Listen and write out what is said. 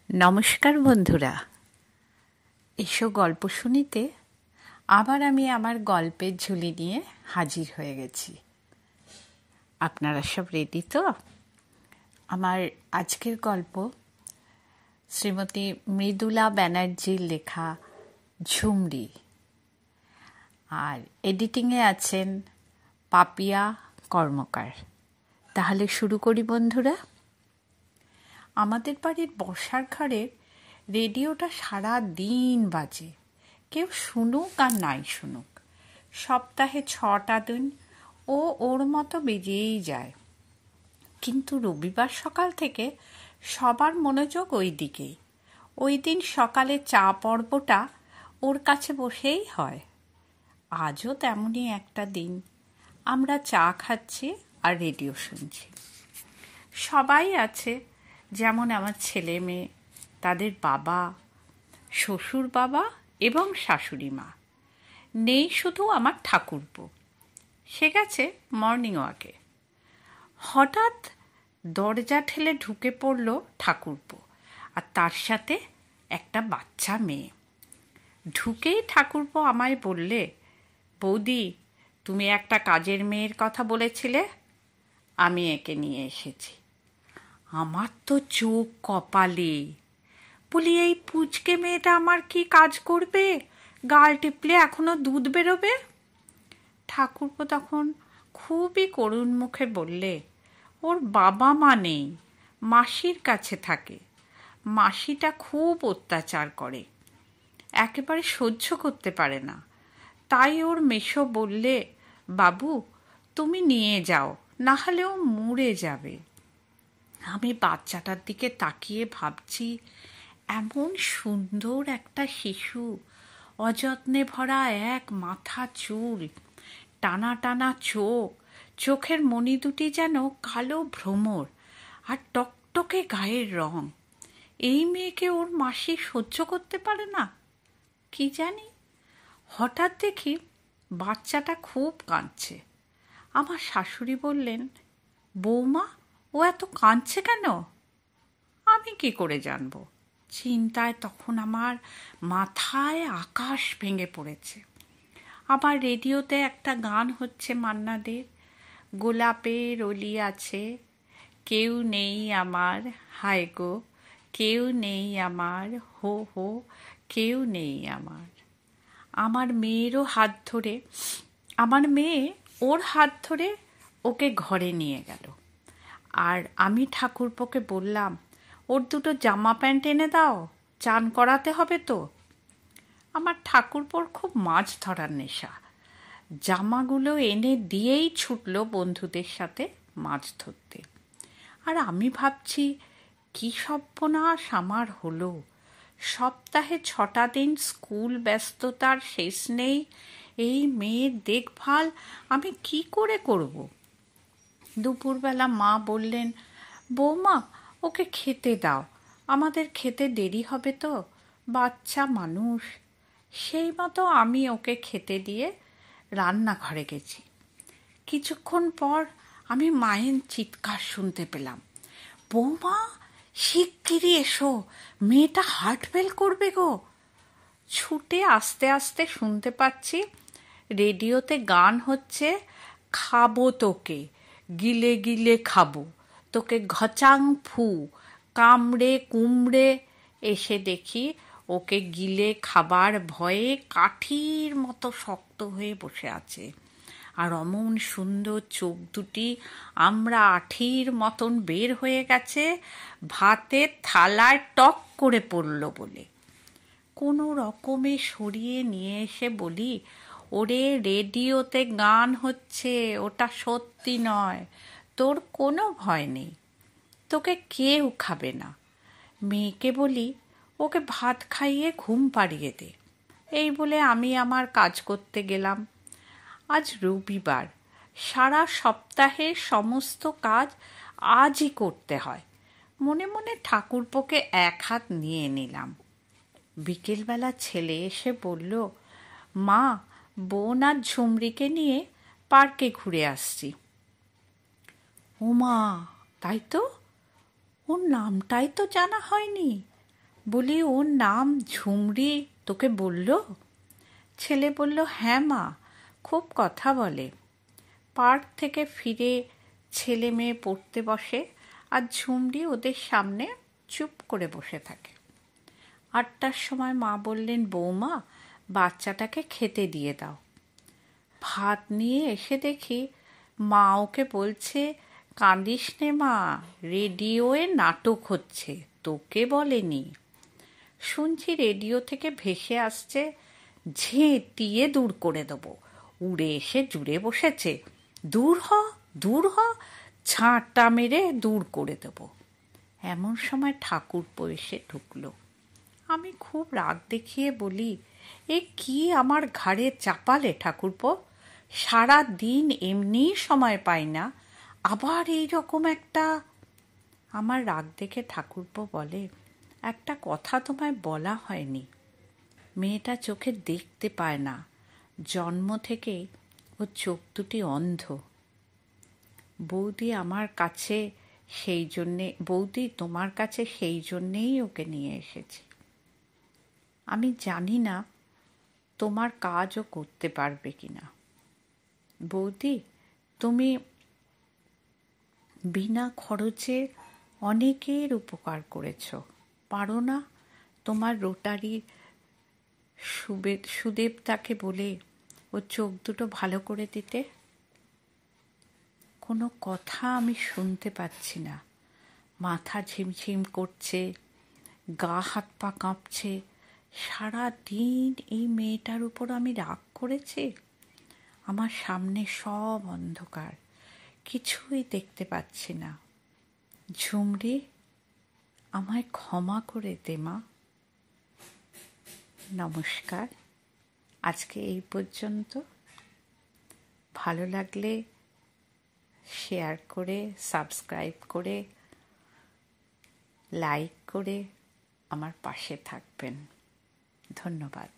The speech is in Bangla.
নমস্কার বন্ধুরা, এসো গল্প শুনিতে। আবার আমি আমার গল্পের ঝুলি নিয়ে হাজির হয়ে গেছি। আপনারা সব রেডি তো? আমার আজকের গল্প শ্রীমতী মৃদুলা ব্যানার্জির লেখা ঝুমরি, আর এডিটিংয়ে আছেন পাপিয়া কর্মকার। তাহলে শুরু করি বন্ধুরা। আমাদের বাড়ির বসার ঘরের রেডিওটা সারা দিন বাজে, কেউ শুনুক আর নাই শুনুক। সপ্তাহে 6টা দিন ও ওর মতো বেজেই যায়, কিন্তু রবিবার সকাল থেকে সবার মনোযোগ ওই দিকেই। ওই দিন সকালে চা পর্বটা ওর কাছে বসেই হয়। আজও তেমনই একটা দিন, আমরা চা খাচ্ছি আর রেডিও শুনছি। সবাই আছে, যেমন আমার ছেলে মেয়ে, তাদের বাবা, শ্বশুর বাবা এবং শাশুড়ি মা। নেই শুধু আমার ঠাকুরপো, সে গেছে মর্নিং ওয়াকে। হঠাৎ দরজা ঠেলে ঢুকে পড়ল ঠাকুরপো, আর তার সাথে একটা বাচ্চা মেয়ে। ঢুকেই ঠাকুরপো আমায় বললে, বৌদি, তুমি একটা কাজের মেয়ের কথা বলেছিলে, আমি একে নিয়ে এসেছি। আমার তো চোখ কপালে। বলি, এই পুচকে মেয়েটা আমার কি কাজ করবে? গাল টিপলে এখনো দুধ বেরোবে। ঠাকুরপো তখন খুবই করুণ মুখে বললে, ওর বাবা মা নেই, মাসির কাছে থাকে। মাসিটা খুব অত্যাচার করে, একেবারে সহ্য করতে পারে না। তাই ওর মেসো বললে, বাবু তুমি নিয়ে যাও, না হলেও মরে যাবে। আমি বাচ্চাটার দিকে তাকিয়ে ভাবছি, এমন সুন্দর একটা শিশু, অযত্নে ভরা এক মাথা চুল, টানা টানা চোখ, চোখের মণি দুটি যেন কালো ভ্রমর, আর টকটকে গায়ের রং। এই মেয়েকে ওর মাসি সহ্য করতে পারে না কি জানি। হঠাৎ দেখি বাচ্চাটা খুব কাঁদছে। আমার শাশুড়ি বললেন, বৌমা, ও এত কাঁদছে কেন? আমি কি করে জানবো? চিন্তায় তখন আমার মাথায় আকাশ ভেঙে পড়েছে। আবার রেডিওতে একটা গান হচ্ছে মান্না দের, গোলাপের অলি আছে, কেউ নেই আমার, হায় গো, কেউ নেই আমার, হো হো, কেউ নেই আমার। আমার মেয়েরও হাত ধরে, আমার মেয়ে ওর হাত ধরে ওকে ঘরে নিয়ে গেল। আর আমি ঠাকুরপোকে বললাম, ওর দুটো জামা প্যান্ট এনে দাও, চান করাতে হবে তো। আমার ঠাকুরপোর খুব মাছ ধরার নেশা। জামাগুলো এনে দিয়েই ছুটল বন্ধুদের সাথে মাছ ধরতে। আর আমি ভাবছি, কি সর্বনাশ আমার হলো। সপ্তাহে 6টা দিন স্কুল ব্যস্ততার শেষ নেই, এই মেয়ের দেখভাল আমি কি করে করব? দুপুরবেলা মা বললেন, বৌমা ওকে খেতে দাও, আমাদের খেতে দেরি হবে তো, বাচ্চা মানুষ। সেই মতো আমি ওকে খেতে দিয়ে রান্নাঘরে গেছি। কিছুক্ষণ পর আমি মায়ের চিৎকার শুনতে পেলাম, বৌমা শিগগিরই এসো, মেয়েটা হার্ট ফেল করবে গো। ছুটে আস্তে আস্তে শুনতে পাচ্ছি রেডিওতে গান হচ্ছে, খাবো তোকে, গিলে গিলে খাবো তোকে, ঘচাং ফু, কামড়ে কুমড়ে। এসে দেখি ওকে গিলে খাবার ভয়ে কাঠির মতো শক্ত হয়ে বসে আছে, আর অমন সুন্দর চোখ দুটি আমরা আঠির মতন বের হয়ে গেছে, ভাতের থালায় টক করে পড়ল বলে। কোনো রকমে সরিয়ে নিয়ে এসে বলি, ওরে রেডিওতে গান হচ্ছে, ওটা সত্যি নয়, তোর কোনো ভয় নেই, তোকে কেউ খাবে না। মেয়েকে বলি, ওকে ভাত খাইয়ে ঘুম পাড়িয়ে দে। এই বলে আমি আমার কাজ করতে গেলাম। আজ রবিবার, সারা সপ্তাহের সমস্ত কাজ আজই করতে হয়। মনে মনে ঠাকুরপোকে এক হাত নিয়ে নিলাম। বিকেলবেলা ছেলে এসে বলল, মা, বোন আর ঝুমরিকে নিয়ে পার্কে ঘুরে আসছি। ও মা, তাই তো? ওর নামটাই তো জানা হয়নি। বলি, ওর নাম ঝুমরি তোকে বলল? ছেলে বলল, হ্যাঁ মা, খুব কথা বলে। পার্ক থেকে ফিরে ছেলে মেয়ে পড়তে বসে, আর ঝুমরি ওদের সামনে চুপ করে বসে থাকে। 8টার সময় মা বললেন, বৌমা, বাচ্চাটাকে খেতে দিয়ে দাও। ভাত নিয়ে এসে দেখি মা ওকে বলছে, কাঁদিস নে মা, রেডিওয়ে নাটক হচ্ছে, তোকে বলেনি। শুনছি রেডিও থেকে ভেসে আসছে, ঝেঁটিয়ে দূর করে দেবো, উড়ে এসে জুড়ে বসেছে, দূর হ, দূর হ, ঝাঁটা মেরে দূর করে দেবো। এমন সময় ঠাকুরপো এসে ঢুকলো। আমি খুব রাগ দেখিয়ে বলি, এ কি আমার ঘাড়ে চাপালে ঠাকুরপো? সারা দিন এমনি সময় পাই না, আবার এই রকম একটা। আমার রাগ দেখে ঠাকুরপো বলে, একটা কথা তোমায় বলা হয়নি। মেয়েটা চোখে দেখতে পায় না, জন্ম থেকেই ওর চোখ দুটি অন্ধ। বৌদি আমার কাছে সেই জন্যে, বৌদি তোমার কাছে সেই জন্যেই ওকে নিয়ে এসেছি। আমি জানি না তোমার কাজও করতে পারবে কিনা। বৌদি, তুমি বিনা খরচে অনেকের উপকার করেছ, পারো না তোমার রোটারির সুদেবদাকে বলে ও চোখ দুটো ভালো করে দিতে? কোনো কথা আমি শুনতে পাচ্ছি না, মাথা ঝিমঝিম করছে, গা হাত পা কাঁপছে। সারা দিন এই মেয়েটার উপর আমি রাগ করেছি। আমার সামনে সব অন্ধকার, কিছুই দেখতে পাচ্ছি না। ঝুমরি, আমায় ক্ষমা করে দে মা। নমস্কার, আজকে এই পর্যন্ত। ভালো লাগলে শেয়ার করে, সাবস্ক্রাইব করে, লাইক করে আমার পাশে থাকবেন। ধন্যবাদ।